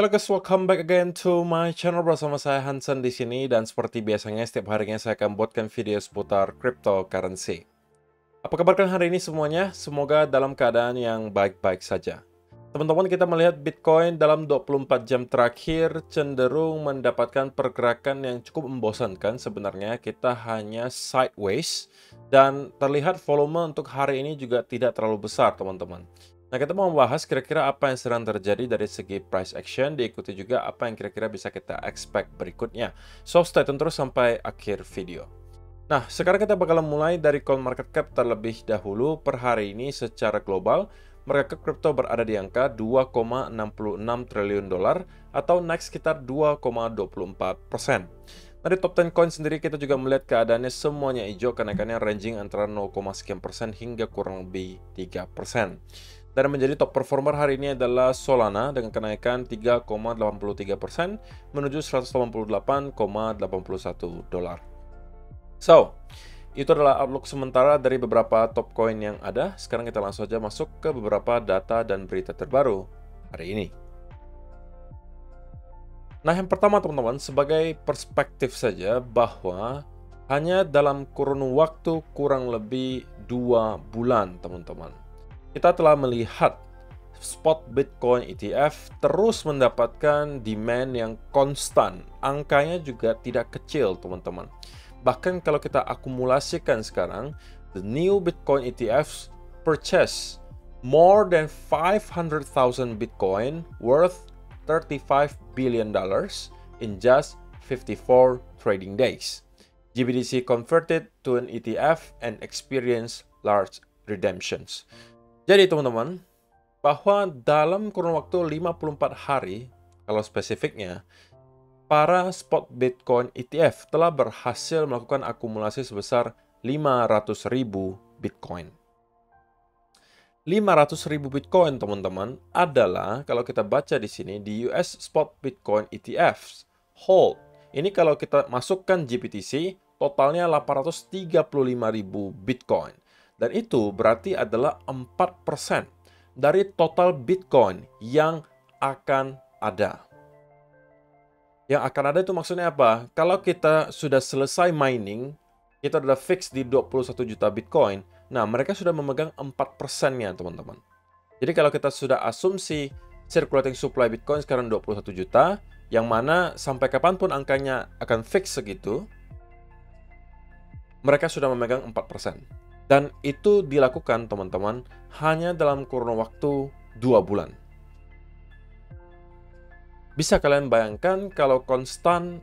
Halo guys, welcome back again to my channel bersama saya Hansen di sini dan seperti biasanya setiap harinya saya akan buatkan video seputar cryptocurrency. Apa kabar kalian hari ini semuanya? Semoga dalam keadaan yang baik-baik saja. Teman-teman, kita melihat Bitcoin dalam 24 jam terakhir cenderung mendapatkan pergerakan yang cukup membosankan. Sebenarnya kita hanya sideways dan terlihat volume untuk hari ini juga tidak terlalu besar, teman-teman. Nah, kita mau membahas kira-kira apa yang sedang terjadi dari segi price action, diikuti juga apa yang kira-kira bisa kita expect berikutnya. So, stay tune terus sampai akhir video. Nah, sekarang kita bakal mulai dari CoinMarketCap terlebih dahulu. Per hari ini secara global, market kripto berada di angka 2,66 triliun dolar atau naik sekitar 2,24%. Dari top 10 coin sendiri kita juga melihat keadaannya semuanya hijau, kenaikannya ranging antara 0, sekian persen hingga kurang lebih 3%. Dan menjadi top performer hari ini adalah Solana dengan kenaikan 3,83% menuju 188,81 dolar. So, itu adalah outlook sementara dari beberapa top coin yang ada. Sekarang kita langsung saja masuk ke beberapa data dan berita terbaru hari ini. Nah, yang pertama teman-teman, sebagai perspektif saja bahwa hanya dalam kurun waktu kurang lebih 2 bulan teman-teman, kita telah melihat spot Bitcoin ETF terus mendapatkan demand yang konstan. Angkanya juga tidak kecil, teman-teman. Bahkan kalau kita akumulasikan sekarang, the new Bitcoin ETFs purchase more than 500,000 Bitcoin worth $35 billion in just 54 trading days. GBTC converted to an ETF and experienced large redemptions. Jadi teman-teman, bahwa dalam kurun waktu 54 hari, kalau spesifiknya, para spot Bitcoin ETF telah berhasil melakukan akumulasi sebesar 500.000 Bitcoin. 500.000 Bitcoin, teman-teman, adalah kalau kita baca di sini di US Spot Bitcoin ETFs hold. Ini kalau kita masukkan GBTC, totalnya 835.000 Bitcoin. Dan itu berarti adalah 4% dari total Bitcoin yang akan ada. Yang akan ada itu maksudnya apa? Kalau kita sudah selesai mining, kita sudah fix di 21 juta Bitcoin, nah mereka sudah memegang 4%-nya, teman-teman. Jadi kalau kita sudah asumsi circulating supply Bitcoin sekarang 21 juta, yang mana sampai kapanpun angkanya akan fix segitu, mereka sudah memegang 4%. Dan itu dilakukan, teman-teman, hanya dalam kurun waktu 2 bulan. Bisa kalian bayangkan kalau konstan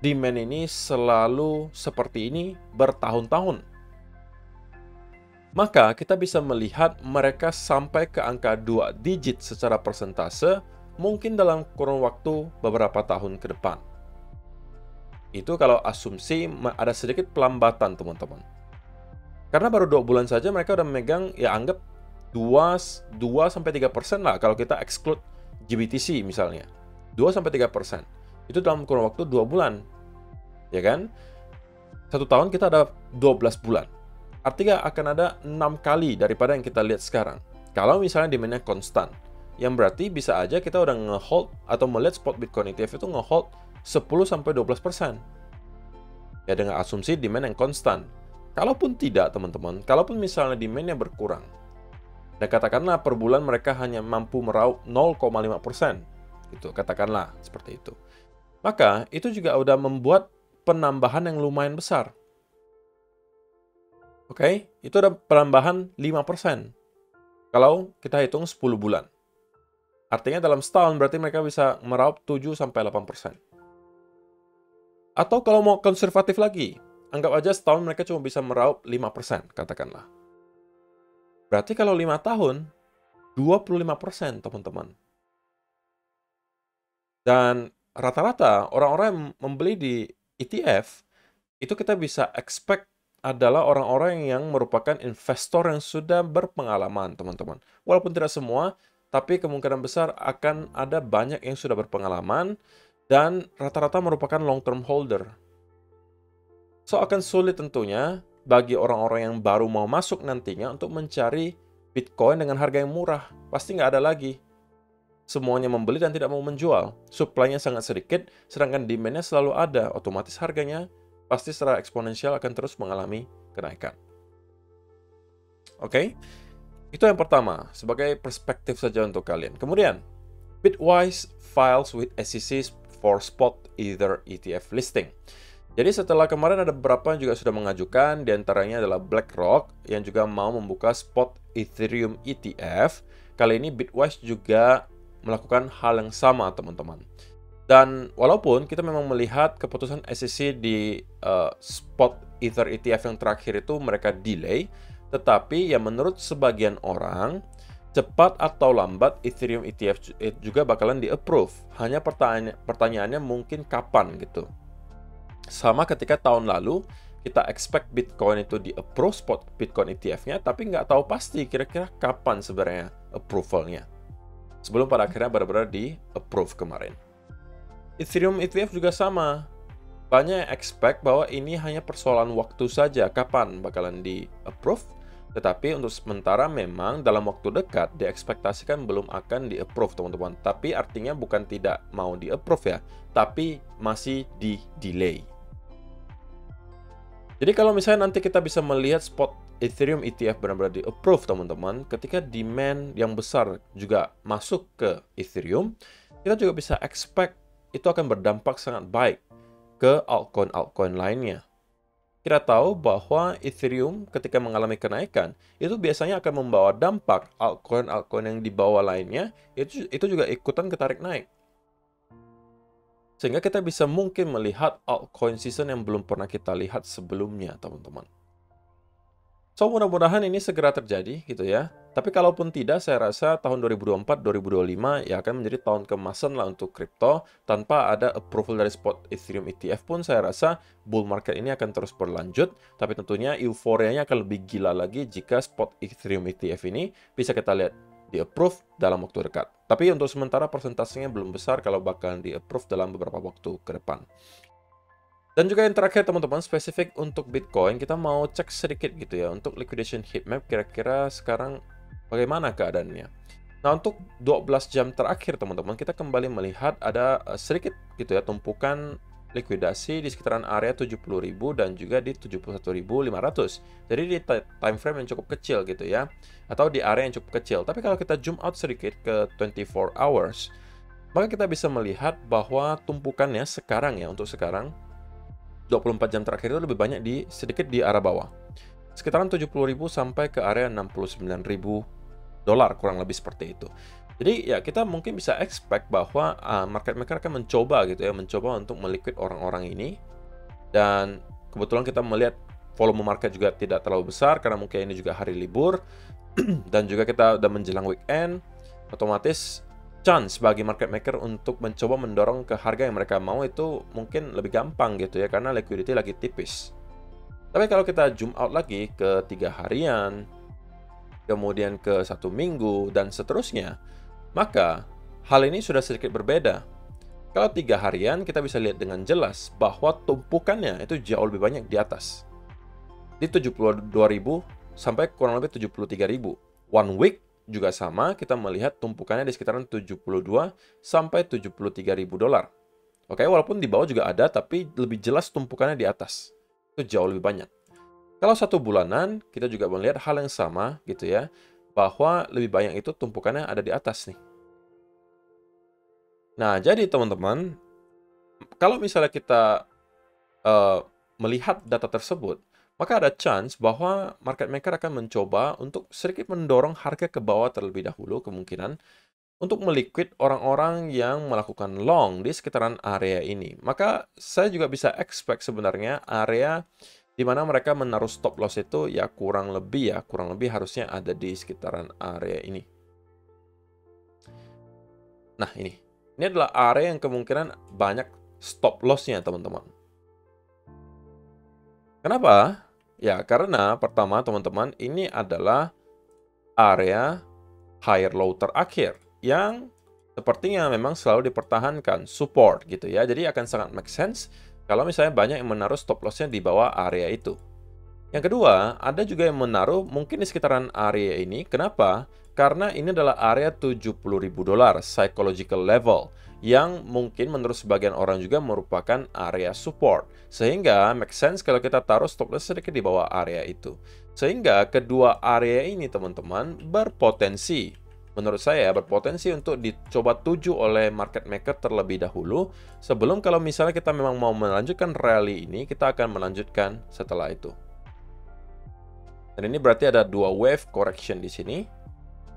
demand ini selalu seperti ini bertahun-tahun. Maka kita bisa melihat mereka sampai ke angka 2 digit secara persentase mungkin dalam kurun waktu beberapa tahun ke depan. Itu kalau asumsi ada sedikit pelambatan, teman-teman. Karena baru 2 bulan saja mereka udah memegang, ya anggap 2-3% lah kalau kita exclude GBTC misalnya. 2-3%. Itu dalam kurun waktu 2 bulan. Ya kan? 1 tahun kita ada 12 bulan. Artinya akan ada 6 kali daripada yang kita lihat sekarang. Kalau misalnya demand-nya konstan. Yang berarti bisa aja kita udah nge-hold atau melihat spot Bitcoin ETF itu nge-hold 10-12%. Ya dengan asumsi demand yang konstan. Kalaupun tidak, teman-teman, kalaupun misalnya demand-nya berkurang, dan katakanlah per bulan mereka hanya mampu meraup 0,5%, gitu, katakanlah seperti itu. Maka itu juga udah membuat penambahan yang lumayan besar. Oke, itu ada penambahan 5%. Kalau kita hitung 10 bulan. Artinya dalam setahun berarti mereka bisa meraup 7-8%. Atau kalau mau konservatif lagi, anggap aja setahun mereka cuma bisa meraup 5%, katakanlah. Berarti kalau 5 tahun, 25%, teman-teman. Dan rata-rata orang-orang yang membeli di ETF, itu kita bisa expect adalah orang-orang yang merupakan investor yang sudah berpengalaman, teman-teman. Walaupun tidak semua, tapi kemungkinan besar akan ada banyak yang sudah berpengalaman, dan rata-rata merupakan long-term holder. So, akan sulit tentunya bagi orang-orang yang baru mau masuk nantinya untuk mencari Bitcoin dengan harga yang murah. Pasti nggak ada lagi. semuanya membeli dan tidak mau menjual. Supply-nya sangat sedikit, sedangkan demand-nya selalu ada. Otomatis harganya pasti secara eksponensial akan terus mengalami kenaikan. Oke, itu yang pertama, sebagai perspektif saja untuk kalian. Kemudian, Bitwise files with SEC for spot Ether ETF listing. Jadi setelah kemarin ada beberapa yang juga sudah mengajukan, diantaranya adalah BlackRock yang juga mau membuka spot Ethereum ETF. Kali ini Bitwise juga melakukan hal yang sama, teman-teman. Dan walaupun kita memang melihat keputusan SEC di spot Ether ETF yang terakhir itu mereka delay, tetapi ya menurut sebagian orang, cepat atau lambat Ethereum ETF juga bakalan di-approve. Hanya pertanyaannya mungkin kapan gitu. Sama ketika tahun lalu, kita expect Bitcoin itu di-approve spot Bitcoin ETF-nya, tapi nggak tahu pasti kira-kira kapan sebenarnya approval-nya. Sebelum pada akhirnya benar-benar di-approve kemarin. Ethereum ETF juga sama. Banyak yang expect bahwa ini hanya persoalan waktu saja kapan bakalan di-approve, tetapi untuk sementara memang dalam waktu dekat diekspektasikan belum akan di-approve, teman-teman. Tapi artinya bukan tidak mau di-approve ya, tapi masih di-delay. Jadi kalau misalnya nanti kita bisa melihat spot Ethereum ETF benar-benar di-approve, teman-teman, ketika demand yang besar juga masuk ke Ethereum, kita juga bisa expect itu akan berdampak sangat baik ke altcoin-altcoin lainnya. Kita tahu bahwa Ethereum ketika mengalami kenaikan, itu biasanya akan membawa dampak altcoin-altcoin yang di bawah lainnya, itu juga ikutan ketarik naik. Sehingga kita bisa mungkin melihat altcoin season yang belum pernah kita lihat sebelumnya, teman-teman. So, mudah-mudahan ini segera terjadi, gitu ya. Tapi kalaupun tidak, saya rasa tahun 2024-2025 ya akan menjadi tahun keemasan lah untuk kripto. Tanpa ada approval dari spot Ethereum ETF pun, saya rasa bull market ini akan terus berlanjut. Tapi tentunya euforianya akan lebih gila lagi jika spot Ethereum ETF ini bisa kita lihat di-approve dalam waktu dekat. Tapi untuk sementara persentasenya belum besar kalau bakalan di-approve dalam beberapa waktu ke depan. Dan juga yang terakhir teman-teman, spesifik untuk Bitcoin, kita mau cek sedikit gitu ya, untuk liquidation heatmap kira-kira sekarang bagaimana keadaannya. Nah, untuk 12 jam terakhir teman-teman, kita kembali melihat ada sedikit gitu ya, tumpukan likuidasi di sekitaran area 70.000 dan juga di 71.500. Jadi di time frame yang cukup kecil gitu ya, atau di area yang cukup kecil. Tapi kalau kita zoom out sedikit ke 24 hours, maka kita bisa melihat bahwa tumpukannya sekarang ya, untuk sekarang 24 jam terakhir itu lebih banyak sedikit di arah bawah. Sekitaran 70.000 sampai ke area 69.000 dolar, kurang lebih seperti itu. Jadi ya kita mungkin bisa expect bahwa market maker akan mencoba gitu ya, mencoba untuk meliquid orang-orang ini. Dan kebetulan kita melihat volume market juga tidak terlalu besar karena mungkin ini juga hari libur dan juga kita udah menjelang weekend, otomatis chance bagi market maker untuk mencoba mendorong ke harga yang mereka mau itu mungkin lebih gampang gitu ya, karena liquidity lagi tipis. Tapi kalau kita zoom out lagi ke 3 harian, kemudian ke 1 minggu, dan seterusnya, maka hal ini sudah sedikit berbeda. Kalau 3 harian, kita bisa lihat dengan jelas bahwa tumpukannya itu jauh lebih banyak di atas. Di 72.000 sampai kurang lebih 73.000. 1 week juga sama, kita melihat tumpukannya di sekitaran 72 sampai 73.000 dolar. Oke, walaupun di bawah juga ada, tapi lebih jelas tumpukannya di atas. Itu jauh lebih banyak. Kalau 1 bulanan, kita juga melihat hal yang sama gitu ya, bahwa lebih banyak itu tumpukannya ada di atas nih. Nah, jadi teman-teman, kalau misalnya kita melihat data tersebut, maka ada chance bahwa market maker akan mencoba untuk sedikit mendorong harga ke bawah terlebih dahulu, kemungkinan untuk meliquid orang-orang yang melakukan long di sekitaran area ini. Maka saya juga bisa expect sebenarnya area di mana mereka menaruh stop loss itu ya kurang lebih harusnya ada di sekitaran area ini. Nah, ini adalah area yang kemungkinan banyak stop loss-nya, teman-teman. Kenapa? Ya, karena pertama, teman-teman, ini adalah area higher low terakhir yang sepertinya memang selalu dipertahankan, support gitu ya. Jadi akan sangat make sense kalau misalnya banyak yang menaruh stop loss-nya di bawah area itu. Yang kedua, ada juga yang menaruh mungkin di sekitaran area ini. Kenapa? Karena ini adalah area $70.000 psychological level yang mungkin menurut sebagian orang juga merupakan area support. Sehingga make sense kalau kita taruh stop loss sedikit di bawah area itu. Sehingga kedua area ini teman-teman berpotensi, menurut saya berpotensi untuk dicoba tuju oleh market maker terlebih dahulu. Sebelum kalau misalnya kita memang mau melanjutkan rally ini, kita akan melanjutkan setelah itu. Dan ini berarti ada dua wave correction di sini.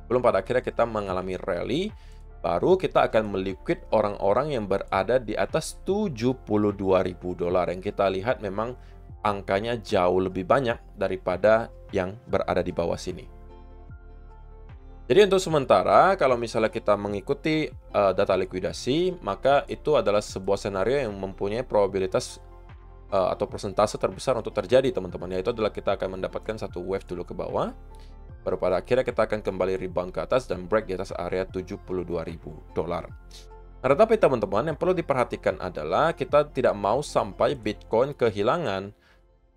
Belum pada akhirnya kita mengalami rally, baru kita akan meliquid orang-orang yang berada di atas $72.000 yang kita lihat memang angkanya jauh lebih banyak daripada yang berada di bawah sini. Jadi untuk sementara, kalau misalnya kita mengikuti data likuidasi, maka itu adalah sebuah senario yang mempunyai probabilitas atau persentase terbesar untuk terjadi, teman-teman. Yaitu adalah kita akan mendapatkan satu wave dulu ke bawah, baru pada akhirnya kita akan kembali rebound ke atas dan break di atas area $72.000. Nah, tetapi teman-teman, yang perlu diperhatikan adalah kita tidak mau sampai Bitcoin kehilangan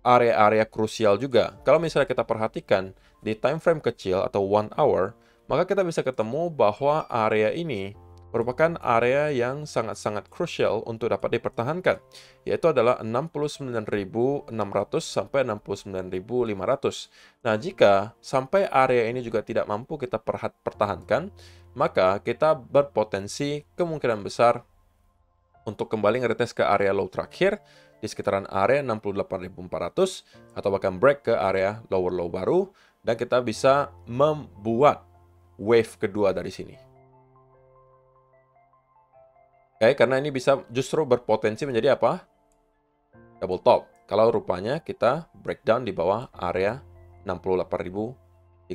area-area krusial juga. Kalau misalnya kita perhatikan di time frame kecil atau 1 hour, maka kita bisa ketemu bahwa area ini merupakan area yang sangat-sangat krusial untuk dapat dipertahankan, yaitu adalah 69.600 sampai 69.500. Nah, jika sampai area ini juga tidak mampu kita pertahankan, maka kita berpotensi kemungkinan besar untuk kembali ngeretest ke area low terakhir di sekitaran area 68.400 atau bahkan break ke area lower low baru, dan kita bisa membuat wave kedua dari sini. Oke, karena ini bisa justru berpotensi menjadi apa? Double top. Kalau rupanya kita breakdown di bawah area 68.300.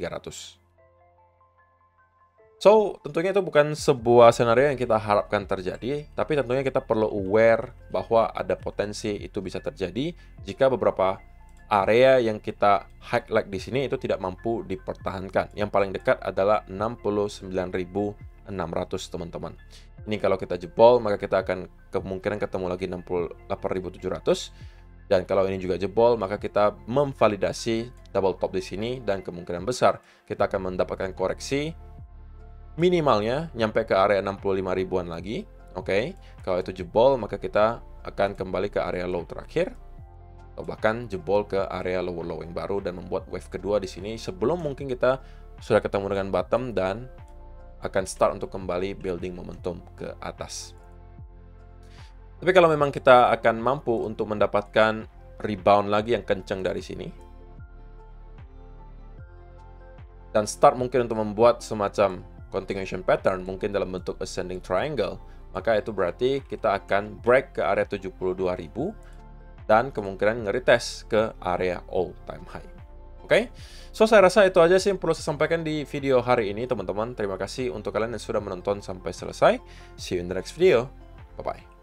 So, tentunya itu bukan sebuah senario yang kita harapkan terjadi, tapi tentunya kita perlu aware bahwa ada potensi itu bisa terjadi jika beberapa area yang kita highlight di sini itu tidak mampu dipertahankan. Yang paling dekat adalah 69.600, teman-teman. Ini kalau kita jebol, maka kita akan kemungkinan ketemu lagi 68.700. Dan kalau ini juga jebol, maka kita memvalidasi double top di sini, dan kemungkinan besar kita akan mendapatkan koreksi minimalnya nyampe ke area 65 ribuan lagi. Oke, kalau itu jebol, maka kita akan kembali ke area low terakhir, atau bahkan jebol ke area lower low yang baru dan membuat wave kedua di sini sebelum mungkin kita sudah ketemu dengan bottom dan akan start untuk kembali building momentum ke atas. Tapi kalau memang kita akan mampu untuk mendapatkan rebound lagi yang kencang dari sini, dan start mungkin untuk membuat semacam continuation pattern mungkin dalam bentuk ascending triangle, maka itu berarti kita akan break ke area 72.000 dan kemungkinan nge-retest ke area all time high. Oke, so saya rasa itu aja sih yang perlu saya sampaikan di video hari ini, teman-teman. Terima kasih untuk kalian yang sudah menonton sampai selesai. See you in the next video. Bye-bye.